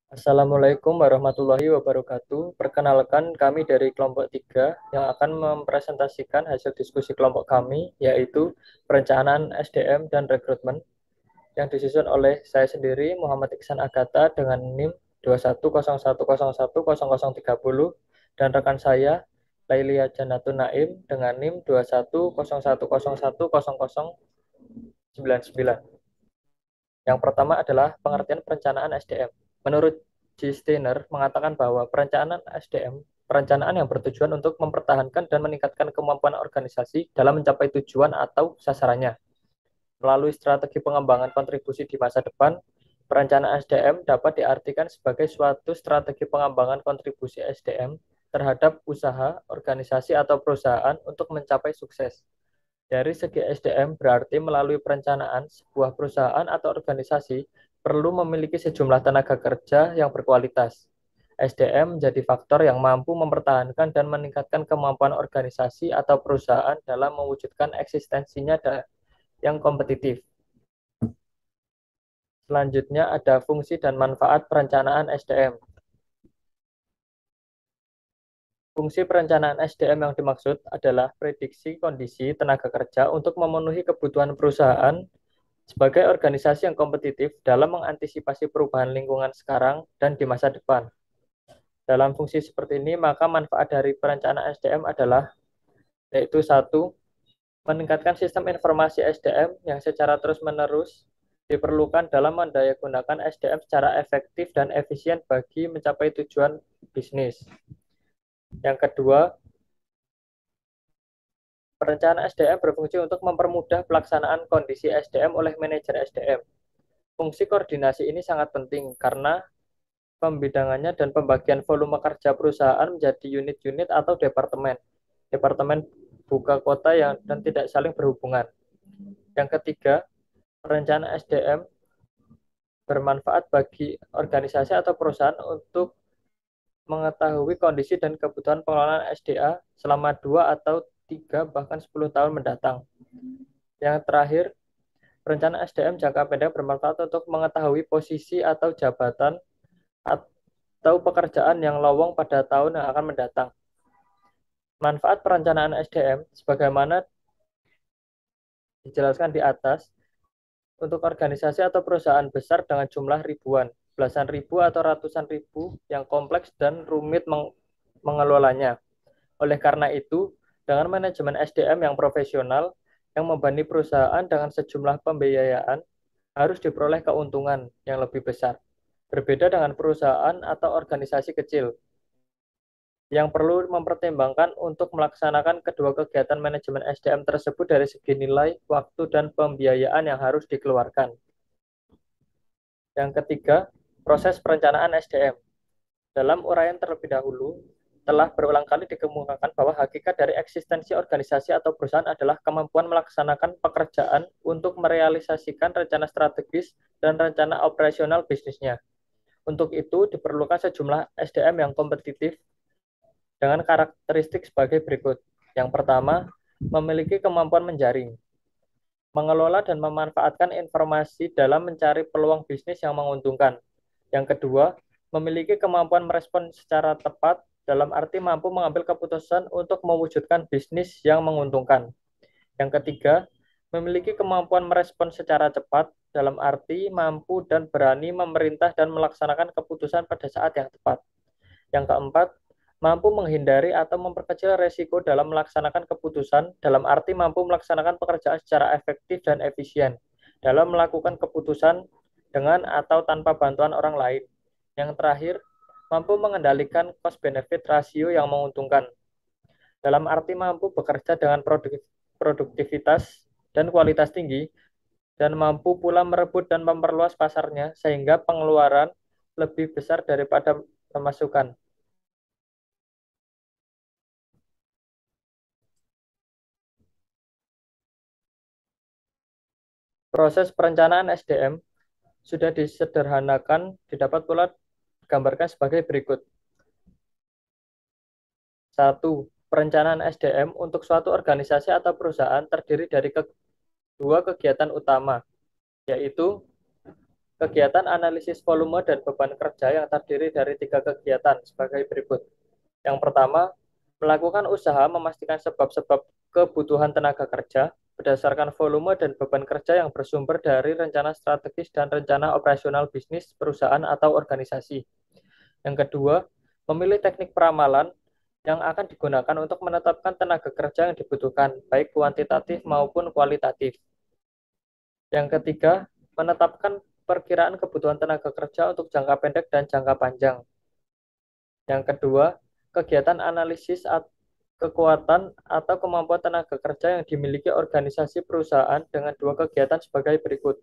Assalamualaikum warahmatullahi wabarakatuh. Perkenalkan kami dari kelompok 3 yang akan mempresentasikan hasil diskusi kelompok kami, yaitu perencanaan SDM dan rekrutmen yang disusun oleh saya sendiri, Muhammad Iksan Agata dengan NIM 2101010030 dan rekan saya, Lailia Janatun Naim dengan NIM 2101010099. Yang pertama adalah pengertian perencanaan SDM. Menurut G. Steiner mengatakan bahwa perencanaan SDM, perencanaan yang bertujuan untuk mempertahankan dan meningkatkan kemampuan organisasi dalam mencapai tujuan atau sasarannya. Melalui strategi pengembangan kontribusi di masa depan, perencanaan SDM dapat diartikan sebagai suatu strategi pengembangan kontribusi SDM terhadap usaha, organisasi, atau perusahaan untuk mencapai sukses. Dari segi SDM berarti melalui perencanaan, sebuah perusahaan atau organisasi perlu memiliki sejumlah tenaga kerja yang berkualitas. SDM menjadi faktor yang mampu mempertahankan dan meningkatkan kemampuan organisasi atau perusahaan dalam mewujudkan eksistensinya yang kompetitif. Selanjutnya ada fungsi dan manfaat perencanaan SDM. Fungsi perencanaan SDM yang dimaksud adalah prediksi kondisi tenaga kerja untuk memenuhi kebutuhan perusahaan sebagai organisasi yang kompetitif dalam mengantisipasi perubahan lingkungan sekarang dan di masa depan. Dalam fungsi seperti ini, maka manfaat dari perencanaan SDM adalah yaitu satu, meningkatkan sistem informasi SDM yang secara terus-menerus diperlukan dalam mendayagunakan SDM secara efektif dan efisien bagi mencapai tujuan bisnis. Yang kedua, perencanaan SDM berfungsi untuk mempermudah pelaksanaan kondisi SDM oleh manajer SDM. Fungsi koordinasi ini sangat penting karena pembidangannya dan pembagian volume kerja perusahaan menjadi unit-unit atau departemen. Departemen buka kota yang dan tidak saling berhubungan. Yang ketiga, perencanaan SDM bermanfaat bagi organisasi atau perusahaan untuk mengetahui kondisi dan kebutuhan pengelolaan SDA selama 2 atau 3 bahkan 10 tahun mendatang. Yang terakhir, perencanaan SDM jangka pendek bermanfaat untuk mengetahui posisi atau jabatan atau pekerjaan yang lowong pada tahun yang akan mendatang. Manfaat perencanaan SDM sebagaimana dijelaskan di atas untuk organisasi atau perusahaan besar dengan jumlah ribuan, belasan ribu atau ratusan ribu yang kompleks dan rumit mengelolanya. Oleh karena itu, dengan manajemen SDM yang profesional yang membebani perusahaan dengan sejumlah pembiayaan harus diperoleh keuntungan yang lebih besar. Berbeda dengan perusahaan atau organisasi kecil yang perlu mempertimbangkan untuk melaksanakan kedua kegiatan manajemen SDM tersebut dari segi nilai, waktu, dan pembiayaan yang harus dikeluarkan. Yang ketiga, proses perencanaan SDM. Dalam uraian terlebih dahulu, telah berulang kali dikemukakan bahwa hakikat dari eksistensi organisasi atau perusahaan adalah kemampuan melaksanakan pekerjaan untuk merealisasikan rencana strategis dan rencana operasional bisnisnya. Untuk itu, diperlukan sejumlah SDM yang kompetitif dengan karakteristik sebagai berikut. Yang pertama, memiliki kemampuan menjaring, mengelola dan memanfaatkan informasi dalam mencari peluang bisnis yang menguntungkan. Yang kedua, memiliki kemampuan merespon secara tepat dalam arti mampu mengambil keputusan untuk mewujudkan bisnis yang menguntungkan. Yang ketiga, memiliki kemampuan merespon secara cepat dalam arti mampu dan berani memerintah dan melaksanakan keputusan pada saat yang tepat. Yang keempat, mampu menghindari atau memperkecil resiko dalam melaksanakan keputusan dalam arti mampu melaksanakan pekerjaan secara efektif dan efisien dalam melakukan keputusan dengan atau tanpa bantuan orang lain. Yang terakhir, mampu mengendalikan cost benefit rasio yang menguntungkan dalam arti mampu bekerja dengan produktivitas dan kualitas tinggi dan mampu pula merebut dan memperluas pasarnya sehingga pengeluaran lebih besar daripada pemasukan. Proses perencanaan SDM sudah disederhanakan, didapat pula digambarkan sebagai berikut. Satu, perencanaan SDM untuk suatu organisasi atau perusahaan terdiri dari dua kegiatan utama, yaitu Kegiatan analisis volume dan beban kerja yang terdiri dari 3 kegiatan sebagai berikut. Yang pertama, melakukan usaha memastikan sebab-sebab kebutuhan tenaga kerja berdasarkan volume dan beban kerja yang bersumber dari rencana strategis dan rencana operasional bisnis, perusahaan, atau organisasi. Yang kedua, memilih teknik peramalan yang akan digunakan untuk menetapkan tenaga kerja yang dibutuhkan, baik kuantitatif maupun kualitatif. Yang ketiga, menetapkan perkiraan kebutuhan tenaga kerja untuk jangka pendek dan jangka panjang. Yang kedua, kegiatan analisis kekuatan atau kemampuan tenaga kerja yang dimiliki organisasi perusahaan dengan 2 kegiatan sebagai berikut.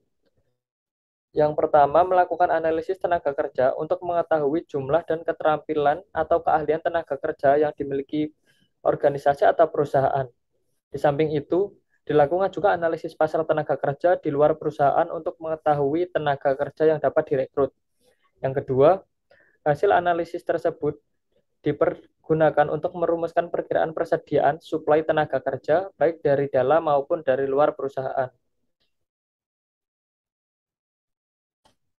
Yang pertama, melakukan analisis tenaga kerja untuk mengetahui jumlah dan keterampilan atau keahlian tenaga kerja yang dimiliki organisasi atau perusahaan. Di samping itu, dilakukan juga analisis pasar tenaga kerja di luar perusahaan untuk mengetahui tenaga kerja yang dapat direkrut. Yang kedua, hasil analisis tersebut dipergunakan untuk merumuskan perkiraan persediaan suplai tenaga kerja baik dari dalam maupun dari luar perusahaan.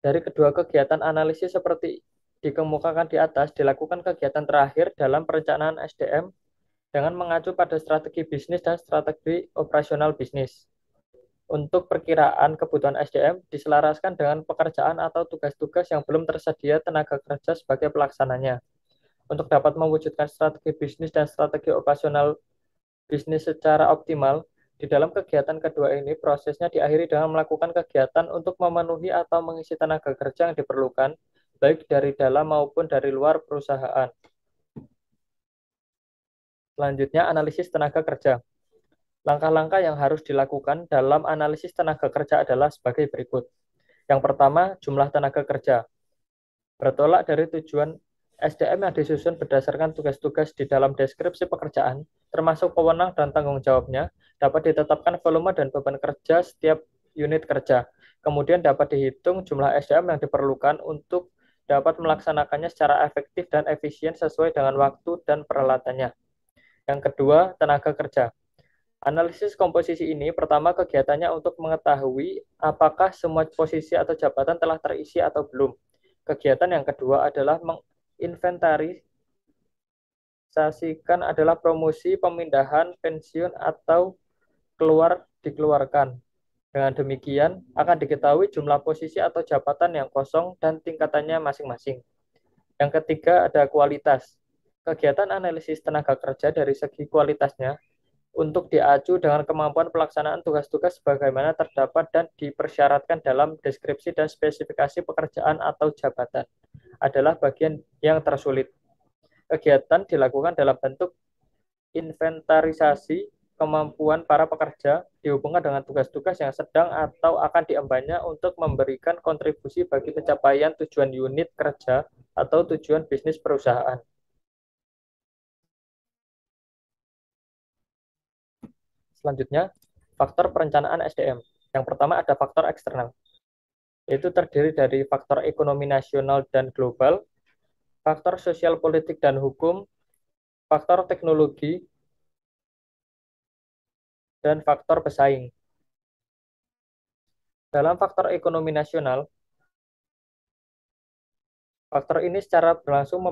Dari kedua kegiatan analisis seperti dikemukakan di atas, dilakukan kegiatan terakhir dalam perencanaan SDM dengan mengacu pada strategi bisnis dan strategi operasional bisnis. Untuk perkiraan kebutuhan SDM diselaraskan dengan pekerjaan atau tugas-tugas yang belum tersedia tenaga kerja sebagai pelaksananya. Untuk dapat mewujudkan strategi bisnis dan strategi operasional bisnis secara optimal, di dalam kegiatan kedua ini, prosesnya diakhiri dengan melakukan kegiatan untuk memenuhi atau mengisi tenaga kerja yang diperlukan, baik dari dalam maupun dari luar perusahaan. Selanjutnya, analisis tenaga kerja. Langkah-langkah yang harus dilakukan dalam analisis tenaga kerja adalah sebagai berikut. Yang pertama, jumlah tenaga kerja. Bertolak dari tujuan SDM yang disusun berdasarkan tugas-tugas di dalam deskripsi pekerjaan, termasuk wewenang dan tanggung jawabnya, dapat ditetapkan volume dan beban kerja setiap unit kerja. Kemudian dapat dihitung jumlah SDM yang diperlukan untuk dapat melaksanakannya secara efektif dan efisien sesuai dengan waktu dan peralatannya. Yang kedua, tenaga kerja. Analisis komposisi ini pertama kegiatannya untuk mengetahui apakah semua posisi atau jabatan telah terisi atau belum. Kegiatan yang kedua adalah menginventarisasikan adalah promosi, pemindahan, pensiun, atau dikeluarkan. Dengan demikian, akan diketahui jumlah posisi atau jabatan yang kosong dan tingkatannya masing-masing. Yang ketiga ada kualitas. Kegiatan analisis tenaga kerja dari segi kualitasnya untuk diacu dengan kemampuan pelaksanaan tugas-tugas sebagaimana terdapat dan dipersyaratkan dalam deskripsi dan spesifikasi pekerjaan atau jabatan adalah bagian yang tersulit. Kegiatan dilakukan dalam bentuk inventarisasi kemampuan para pekerja dihubungkan dengan tugas-tugas yang sedang atau akan diembannya untuk memberikan kontribusi bagi pencapaian tujuan unit kerja atau tujuan bisnis perusahaan. Selanjutnya, faktor perencanaan SDM. Yang pertama ada faktor eksternal, yaitu terdiri dari faktor ekonomi nasional dan global, faktor sosial politik dan hukum, faktor teknologi, dan faktor pesaing. Dalam faktor ekonomi nasional, faktor ini secara berlangsung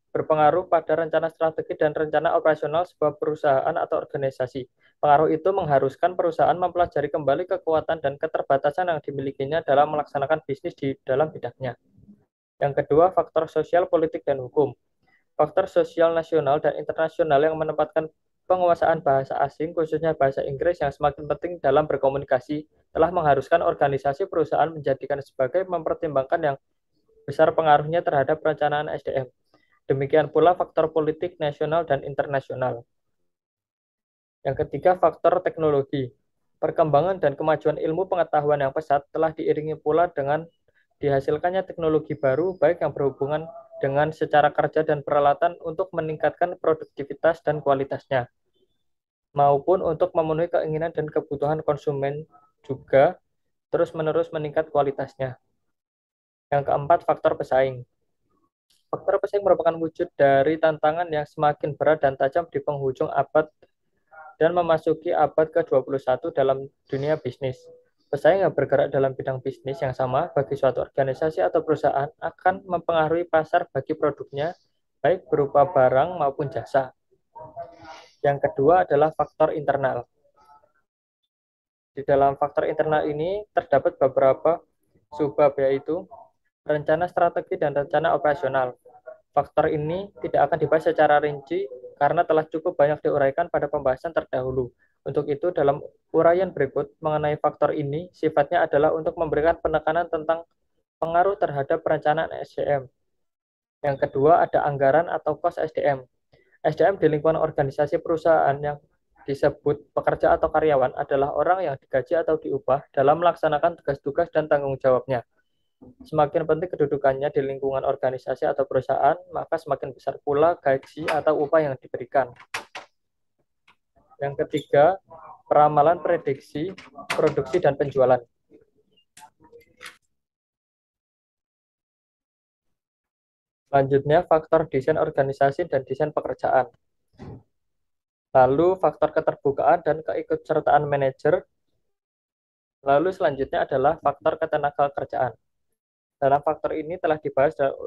berpengaruh pada rencana strategi dan rencana operasional sebuah perusahaan atau organisasi. Pengaruh itu mengharuskan perusahaan mempelajari kembali kekuatan dan keterbatasan yang dimilikinya dalam melaksanakan bisnis di dalam bidangnya. Yang kedua, faktor sosial, politik, dan hukum. Faktor sosial nasional dan internasional yang menempatkan penguasaan bahasa asing, khususnya bahasa Inggris yang semakin penting dalam berkomunikasi, telah mengharuskan organisasi perusahaan menjadikan sebagai mempertimbangkan yang besar pengaruhnya terhadap perencanaan SDM. Demikian pula faktor politik nasional dan internasional. Yang ketiga, faktor teknologi. Perkembangan dan kemajuan ilmu pengetahuan yang pesat telah diiringi pula dengan dihasilkannya teknologi baru, baik yang berhubungan dengan secara kerja dan peralatan untuk meningkatkan produktivitas dan kualitasnya, maupun untuk memenuhi keinginan dan kebutuhan konsumen juga terus-menerus meningkat kualitasnya. Yang keempat, faktor pesaing. Faktor pesaing merupakan wujud dari tantangan yang semakin berat dan tajam di penghujung abad dan memasuki abad ke-21 dalam dunia bisnis. Pesaing yang bergerak dalam bidang bisnis yang sama bagi suatu organisasi atau perusahaan akan mempengaruhi pasar bagi produknya, baik berupa barang maupun jasa. Yang kedua adalah faktor internal. Di dalam faktor internal ini terdapat beberapa subbab, yaitu rencana strategi dan rencana operasional. Faktor ini tidak akan dibahas secara rinci karena telah cukup banyak diuraikan pada pembahasan terdahulu. Untuk itu, dalam uraian berikut mengenai faktor ini, sifatnya adalah untuk memberikan penekanan tentang pengaruh terhadap perencanaan SDM. Yang kedua, ada anggaran atau cost SDM. SDM di lingkungan organisasi perusahaan yang disebut pekerja atau karyawan adalah orang yang digaji atau diupah dalam melaksanakan tugas-tugas dan tanggung jawabnya. Semakin penting kedudukannya di lingkungan organisasi atau perusahaan, maka semakin besar pula gaji atau upah yang diberikan. Yang ketiga, peramalan prediksi, produksi, dan penjualan. Selanjutnya, faktor desain organisasi dan desain pekerjaan. Lalu, faktor keterbukaan dan keikutsertaan manajer. Lalu selanjutnya adalah faktor ketenaga kerjaan. Dalam faktor ini telah dibahas dalam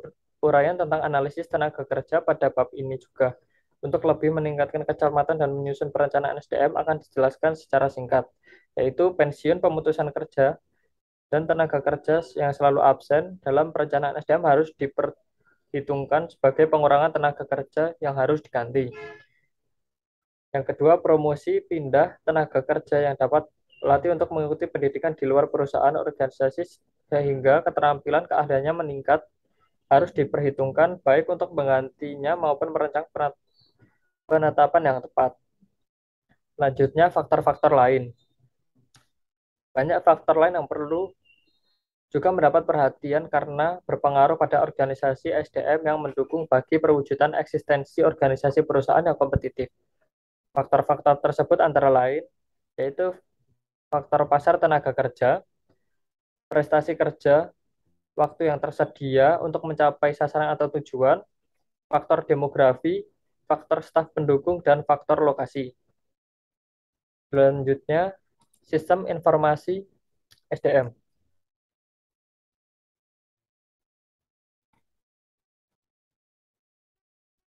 uraian tentang analisis tenaga kerja pada bab ini juga. Untuk lebih meningkatkan kecermatan dan menyusun perencanaan SDM akan dijelaskan secara singkat, yaitu pensiun, pemutusan kerja, dan tenaga kerja yang selalu absen dalam perencanaan SDM harus diperhitungkan sebagai pengurangan tenaga kerja yang harus diganti. Yang kedua, promosi pindah tenaga kerja yang dapat latih untuk mengikuti pendidikan di luar perusahaan organisasi sehingga keterampilan keahliannya meningkat harus diperhitungkan baik untuk menggantinya maupun merancang penetapan yang tepat. Selanjutnya, faktor-faktor lain. Banyak faktor lain yang perlu juga mendapat perhatian karena berpengaruh pada organisasi SDM yang mendukung bagi perwujudan eksistensi organisasi perusahaan yang kompetitif. Faktor-faktor tersebut antara lain yaitu faktor pasar tenaga kerja, prestasi kerja, waktu yang tersedia untuk mencapai sasaran atau tujuan, faktor demografi, faktor staf pendukung, dan faktor lokasi. Selanjutnya, sistem informasi SDM.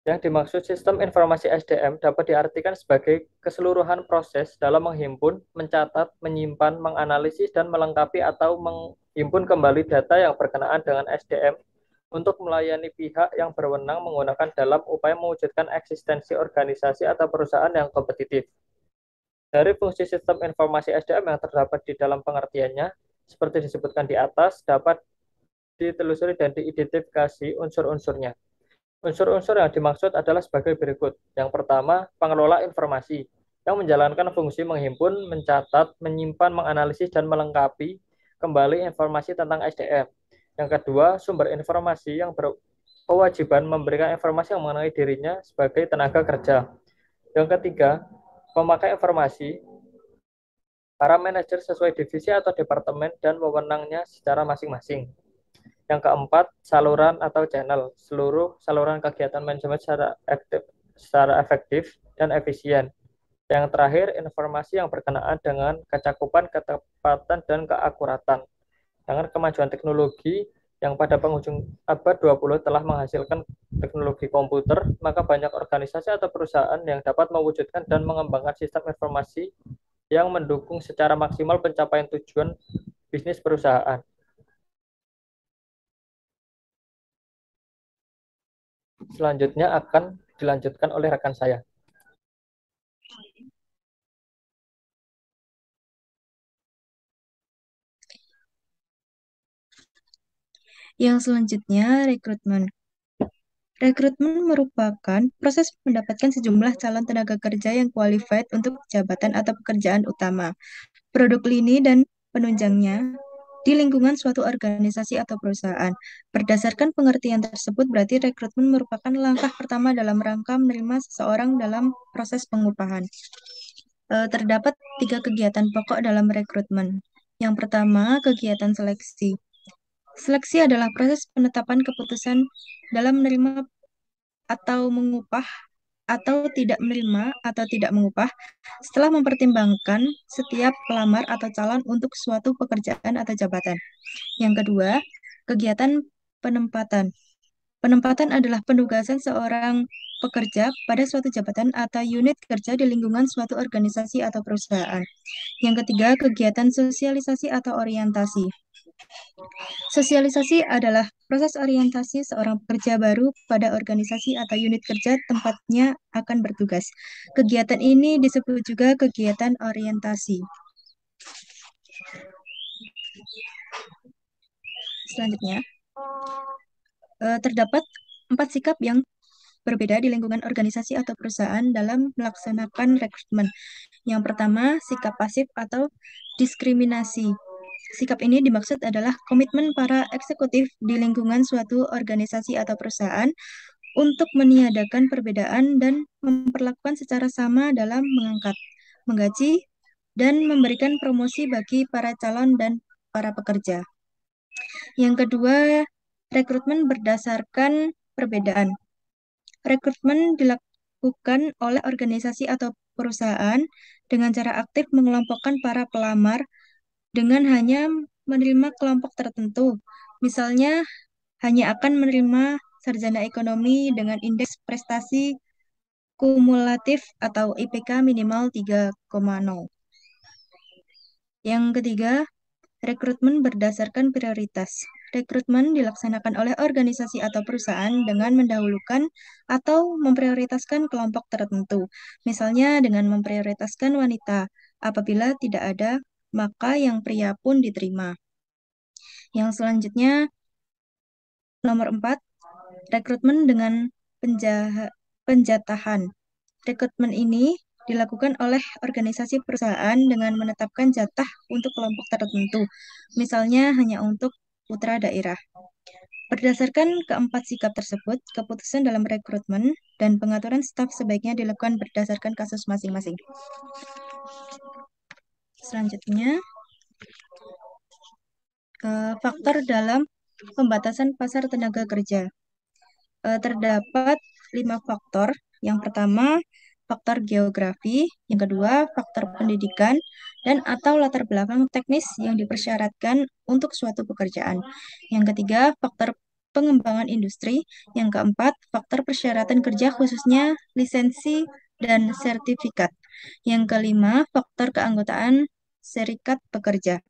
Yang dimaksud sistem informasi SDM dapat diartikan sebagai keseluruhan proses dalam menghimpun, mencatat, menyimpan, menganalisis, dan melengkapi atau menghimpun kembali data yang berkenaan dengan SDM untuk melayani pihak yang berwenang menggunakan dalam upaya mewujudkan eksistensi organisasi atau perusahaan yang kompetitif. Dari fungsi sistem informasi SDM yang terdapat di dalam pengertiannya, seperti disebutkan di atas, dapat ditelusuri dan diidentifikasi unsur-unsurnya. Unsur-unsur yang dimaksud adalah sebagai berikut. Yang pertama, pengelola informasi yang menjalankan fungsi menghimpun, mencatat, menyimpan, menganalisis, dan melengkapi kembali informasi tentang SDM. Yang kedua, sumber informasi yang berkewajiban memberikan informasi yang mengenai dirinya sebagai tenaga kerja. Yang ketiga, pemakai informasi, para manajer sesuai divisi atau departemen dan wewenangnya secara masing-masing. Yang keempat, saluran atau channel, seluruh saluran kegiatan manajemen secara efektif dan efisien. Yang terakhir, informasi yang berkenaan dengan kecakupan, ketepatan, dan keakuratan. Dengan kemajuan teknologi yang pada penghujung abad 20 telah menghasilkan teknologi komputer, maka banyak organisasi atau perusahaan yang dapat mewujudkan dan mengembangkan sistem informasi yang mendukung secara maksimal pencapaian tujuan bisnis perusahaan. Selanjutnya akan dilanjutkan oleh rekan saya. Yang selanjutnya, rekrutmen. Rekrutmen merupakan proses mendapatkan sejumlah calon tenaga kerja yang qualified untuk jabatan atau pekerjaan utama, produk lini dan penunjangnya di lingkungan suatu organisasi atau perusahaan. Berdasarkan pengertian tersebut, berarti rekrutmen merupakan langkah pertama dalam rangka menerima seseorang dalam proses pengupahan. Terdapat 3 kegiatan pokok dalam rekrutmen. Yang pertama, kegiatan seleksi. Seleksi adalah proses penetapan keputusan dalam menerima atau mengupah atau tidak menerima atau tidak mengupah setelah mempertimbangkan setiap pelamar atau calon untuk suatu pekerjaan atau jabatan. Yang kedua, kegiatan penempatan. Penempatan adalah penugasan seorang pekerja pada suatu jabatan atau unit kerja di lingkungan suatu organisasi atau perusahaan. Yang ketiga, kegiatan sosialisasi atau orientasi. Sosialisasi adalah proses orientasi seorang pekerja baru pada organisasi atau unit kerja tempatnya akan bertugas. Kegiatan ini disebut juga kegiatan orientasi. Selanjutnya, terdapat 4 sikap yang berbeda di lingkungan organisasi atau perusahaan dalam melaksanakan rekrutmen. Yang pertama, sikap pasif atau diskriminasi. Sikap ini dimaksud adalah komitmen para eksekutif di lingkungan suatu organisasi atau perusahaan untuk meniadakan perbedaan dan memperlakukan secara sama dalam mengangkat, menggaji, dan memberikan promosi bagi para calon dan para pekerja. Yang kedua, rekrutmen berdasarkan perbedaan. Rekrutmen dilakukan oleh organisasi atau perusahaan dengan cara aktif mengelompokkan para pelamar dengan hanya menerima kelompok tertentu. Misalnya, hanya akan menerima sarjana ekonomi dengan indeks prestasi kumulatif atau IPK minimal 3,0. Yang ketiga, rekrutmen berdasarkan prioritas. Rekrutmen dilaksanakan oleh organisasi atau perusahaan dengan mendahulukan atau memprioritaskan kelompok tertentu. Misalnya dengan memprioritaskan wanita. Apabila tidak ada, maka yang pria pun diterima. Yang selanjutnya, nomor 4, rekrutmen dengan penjatahan. Rekrutmen ini dilakukan oleh organisasi perusahaan dengan menetapkan jatah untuk kelompok tertentu, misalnya hanya untuk putra daerah. Berdasarkan keempat sikap tersebut, keputusan dalam rekrutmen dan pengaturan staf sebaiknya dilakukan berdasarkan kasus masing-masing. Selanjutnya, faktor dalam pembatasan pasar tenaga kerja. Terdapat 5 faktor. Yang pertama, faktor geografi. Yang kedua, faktor pendidikan dan atau latar belakang teknis yang dipersyaratkan untuk suatu pekerjaan. Yang ketiga, faktor pengembangan industri. Yang keempat, faktor persyaratan kerja khususnya lisensi dan sertifikat. Yang kelima, faktor keanggotaan serikat pekerja.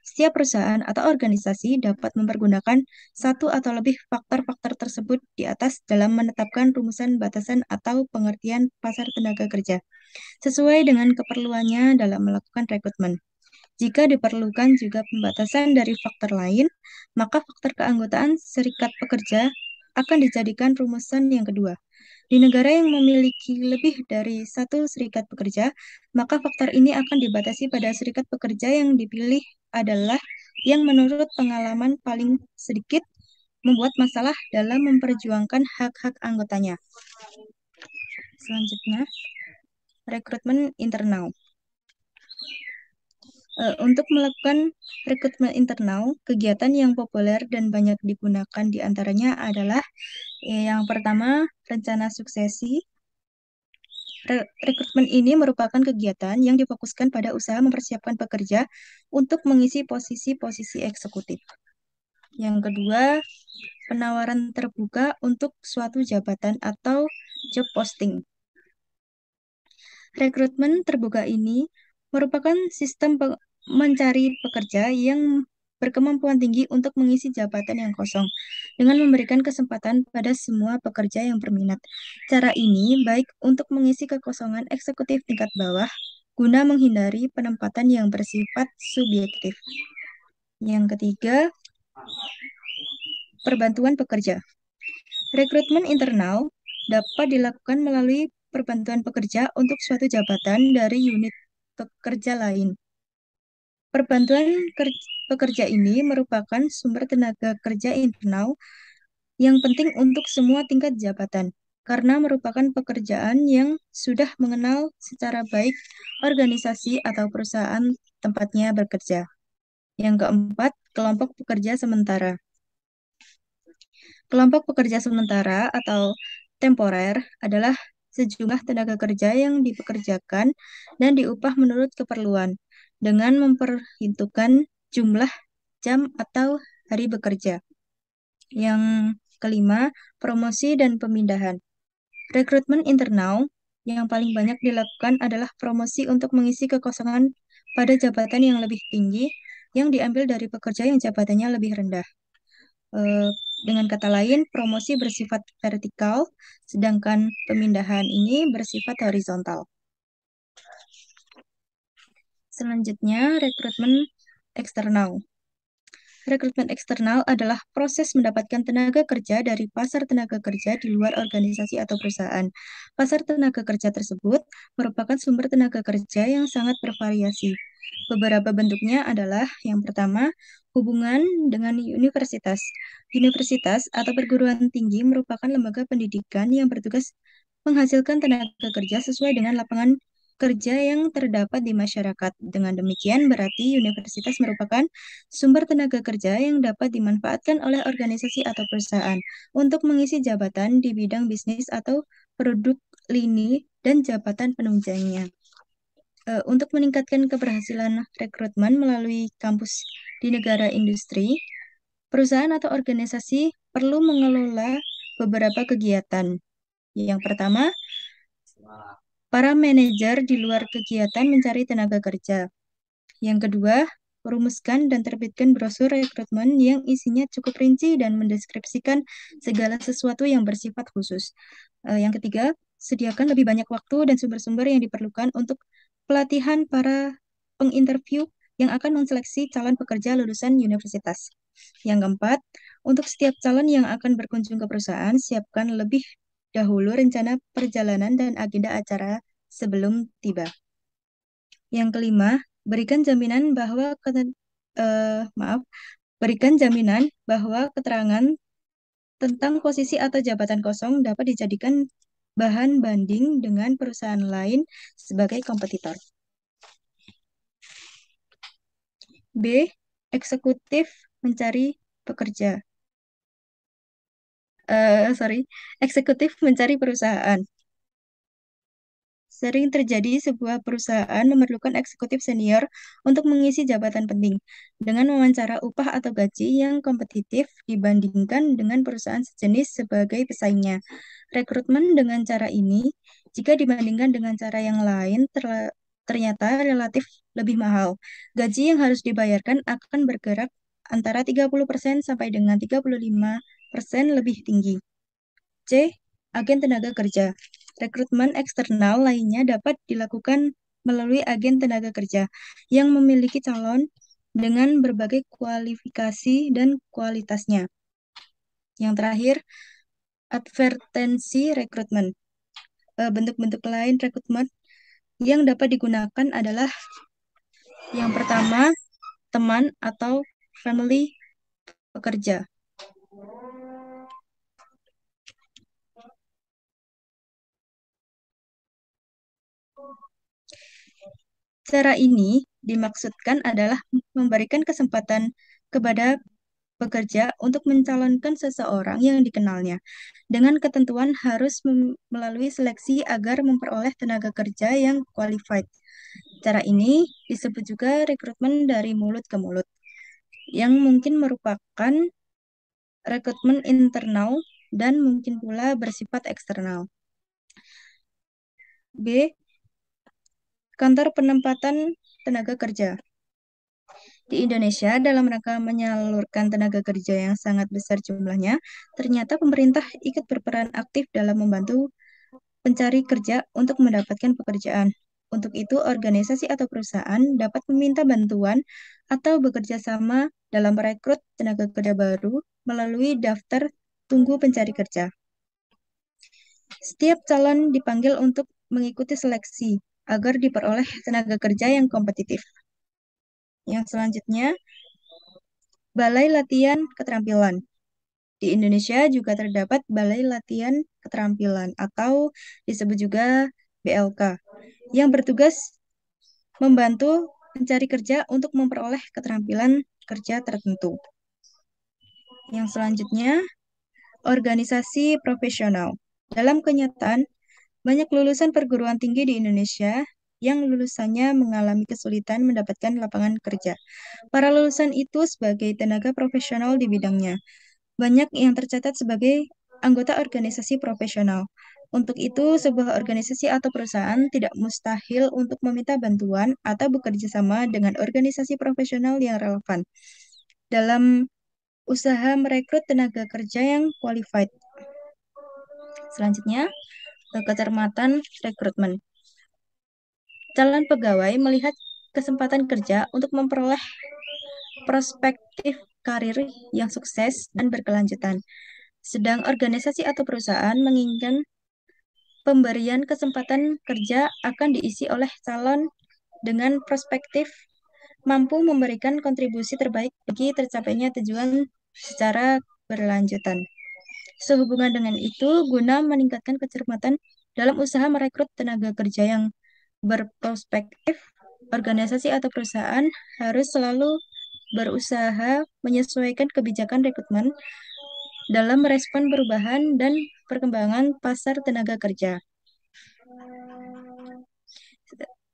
Setiap perusahaan atau organisasi dapat mempergunakan satu atau lebih faktor-faktor tersebut di atas dalam menetapkan rumusan batasan atau pengertian pasar tenaga kerja, sesuai dengan keperluannya dalam melakukan rekrutmen. Jika diperlukan juga pembatasan dari faktor lain, maka faktor keanggotaan serikat pekerja akan dijadikan rumusan yang kedua. Di negara yang memiliki lebih dari satu serikat pekerja, maka faktor ini akan dibatasi pada serikat pekerja yang dipilih adalah yang menurut pengalaman paling sedikit membuat masalah dalam memperjuangkan hak-hak anggotanya. Selanjutnya, rekrutmen internal. Untuk melakukan rekrutmen internal, kegiatan yang populer dan banyak digunakan diantaranya adalah yang pertama, rencana suksesi. Rekrutmen ini merupakan kegiatan yang difokuskan pada usaha mempersiapkan pekerja untuk mengisi posisi-posisi eksekutif. Yang kedua, penawaran terbuka untuk suatu jabatan atau job posting. Rekrutmen terbuka ini merupakan sistem mencari pekerja yang berkemampuan tinggi untuk mengisi jabatan yang kosong dengan memberikan kesempatan pada semua pekerja yang berminat. Cara ini baik untuk mengisi kekosongan eksekutif tingkat bawah guna menghindari penempatan yang bersifat subjektif. Yang ketiga, perbantuan pekerja. Rekrutmen internal dapat dilakukan melalui perbantuan pekerja untuk suatu jabatan dari unit pekerja lain. Perbantuan pekerja ini merupakan sumber tenaga kerja internal yang penting untuk semua tingkat jabatan, karena merupakan pekerjaan yang sudah mengenal secara baik organisasi atau perusahaan tempatnya bekerja. Yang keempat, kelompok pekerja sementara. Kelompok pekerja sementara atau temporer adalah sejumlah tenaga kerja yang dipekerjakan dan diupah menurut keperluan dengan memperhitungkan jumlah jam atau hari bekerja. Yang kelima, promosi dan pemindahan. Rekrutmen internal yang paling banyak dilakukan adalah promosi untuk mengisi kekosongan pada jabatan yang lebih tinggi yang diambil dari pekerja yang jabatannya lebih rendah. Eh, dengan kata lain, promosi bersifat vertikal, sedangkan pemindahan ini bersifat horizontal. Selanjutnya, rekrutmen eksternal. Rekrutmen eksternal adalah proses mendapatkan tenaga kerja dari pasar tenaga kerja di luar organisasi atau perusahaan. Pasar tenaga kerja tersebut merupakan sumber tenaga kerja yang sangat bervariasi. Beberapa bentuknya adalah yang pertama, hubungan dengan universitas. Universitas atau perguruan tinggi merupakan lembaga pendidikan yang bertugas menghasilkan tenaga kerja sesuai dengan lapangan kerja yang terdapat di masyarakat. Dengan demikian, berarti universitas merupakan sumber tenaga kerja yang dapat dimanfaatkan oleh organisasi atau perusahaan untuk mengisi jabatan di bidang bisnis atau produk lini dan jabatan penunjangnya. Untuk meningkatkan keberhasilan rekrutmen melalui kampus di negara industri, perusahaan atau organisasi perlu mengelola beberapa kegiatan. Yang pertama, para manajer di luar kegiatan mencari tenaga kerja. Yang kedua, merumuskan dan terbitkan brosur rekrutmen yang isinya cukup rinci dan mendeskripsikan segala sesuatu yang bersifat khusus. Yang ketiga, sediakan lebih banyak waktu dan sumber-sumber yang diperlukan untuk pelatihan para penginterview yang akan menseleksi calon pekerja lulusan universitas. Yang keempat, untuk setiap calon yang akan berkunjung ke perusahaan, siapkan lebih dahulu rencana perjalanan dan agenda acara sebelum tiba. Yang kelima, berikan jaminan bahwa berikan jaminan bahwa keterangan tentang posisi atau jabatan kosong dapat dijadikan bahan banding dengan perusahaan lain sebagai kompetitor. B. Eksekutif mencari pekerja. Eksekutif mencari perusahaan. Sering terjadi sebuah perusahaan memerlukan eksekutif senior untuk mengisi jabatan penting dengan mewawancara upah atau gaji yang kompetitif dibandingkan dengan perusahaan sejenis sebagai pesaingnya. Rekrutmen dengan cara ini, jika dibandingkan dengan cara yang lain, ternyata relatif lebih mahal. Gaji yang harus dibayarkan akan bergerak antara 30% sampai dengan 35% lebih tinggi. C. Agen tenaga kerja. Rekrutmen eksternal lainnya dapat dilakukan melalui agen tenaga kerja yang memiliki calon dengan berbagai kualifikasi dan kualitasnya. Yang terakhir, advertensi rekrutmen. Bentuk-bentuk lain rekrutmen yang dapat digunakan adalah yang pertama, teman atau family pekerja. Cara ini dimaksudkan adalah memberikan kesempatan kepada pekerja untuk mencalonkan seseorang yang dikenalnya, dengan ketentuan harus melalui seleksi agar memperoleh tenaga kerja yang qualified. Cara ini disebut juga rekrutmen dari mulut ke mulut, yang mungkin merupakan rekrutmen internal dan mungkin pula bersifat eksternal. B. Kantor penempatan tenaga kerja. Di Indonesia, dalam rangka menyalurkan tenaga kerja yang sangat besar jumlahnya, ternyata pemerintah ikut berperan aktif dalam membantu pencari kerja untuk mendapatkan pekerjaan. Untuk itu, organisasi atau perusahaan dapat meminta bantuan atau bekerja sama dalam merekrut tenaga kerja baru melalui daftar tunggu pencari kerja. Setiap calon dipanggil untuk mengikuti seleksi agar diperoleh tenaga kerja yang kompetitif. Yang selanjutnya, Balai Latihan Keterampilan. Di Indonesia juga terdapat Balai Latihan Keterampilan atau disebut juga BLK yang bertugas membantu pencari kerja untuk memperoleh keterampilan kerja tertentu. Yang selanjutnya, organisasi profesional. Dalam kenyataan, Banyak lulusan perguruan tinggi di Indonesia yang lulusannya mengalami kesulitan mendapatkan lapangan kerja. Para lulusan itu sebagai tenaga profesional di bidangnya. Banyak yang tercatat sebagai anggota organisasi profesional. Untuk itu, sebuah organisasi atau perusahaan tidak mustahil untuk meminta bantuan atau bekerja sama dengan organisasi profesional yang relevan dalam usaha merekrut tenaga kerja yang qualified. Selanjutnya, kecermatan rekrutmen. Calon pegawai melihat kesempatan kerja untuk memperoleh perspektif karir yang sukses dan berkelanjutan. Sedang organisasi atau perusahaan menginginkan pemberian kesempatan kerja akan diisi oleh calon dengan perspektif mampu memberikan kontribusi terbaik bagi tercapainya tujuan secara berlanjutan. Sehubungan dengan itu, guna meningkatkan kecermatan dalam usaha merekrut tenaga kerja yang berperspektif, organisasi atau perusahaan harus selalu berusaha menyesuaikan kebijakan rekrutmen dalam merespon perubahan dan perkembangan pasar tenaga kerja.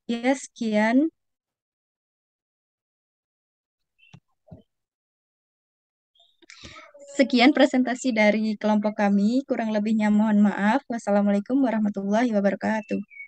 Ya, sekian. Sekian presentasi dari kelompok kami. Kurang lebihnya mohon maaf. Wassalamualaikum warahmatullahi wabarakatuh.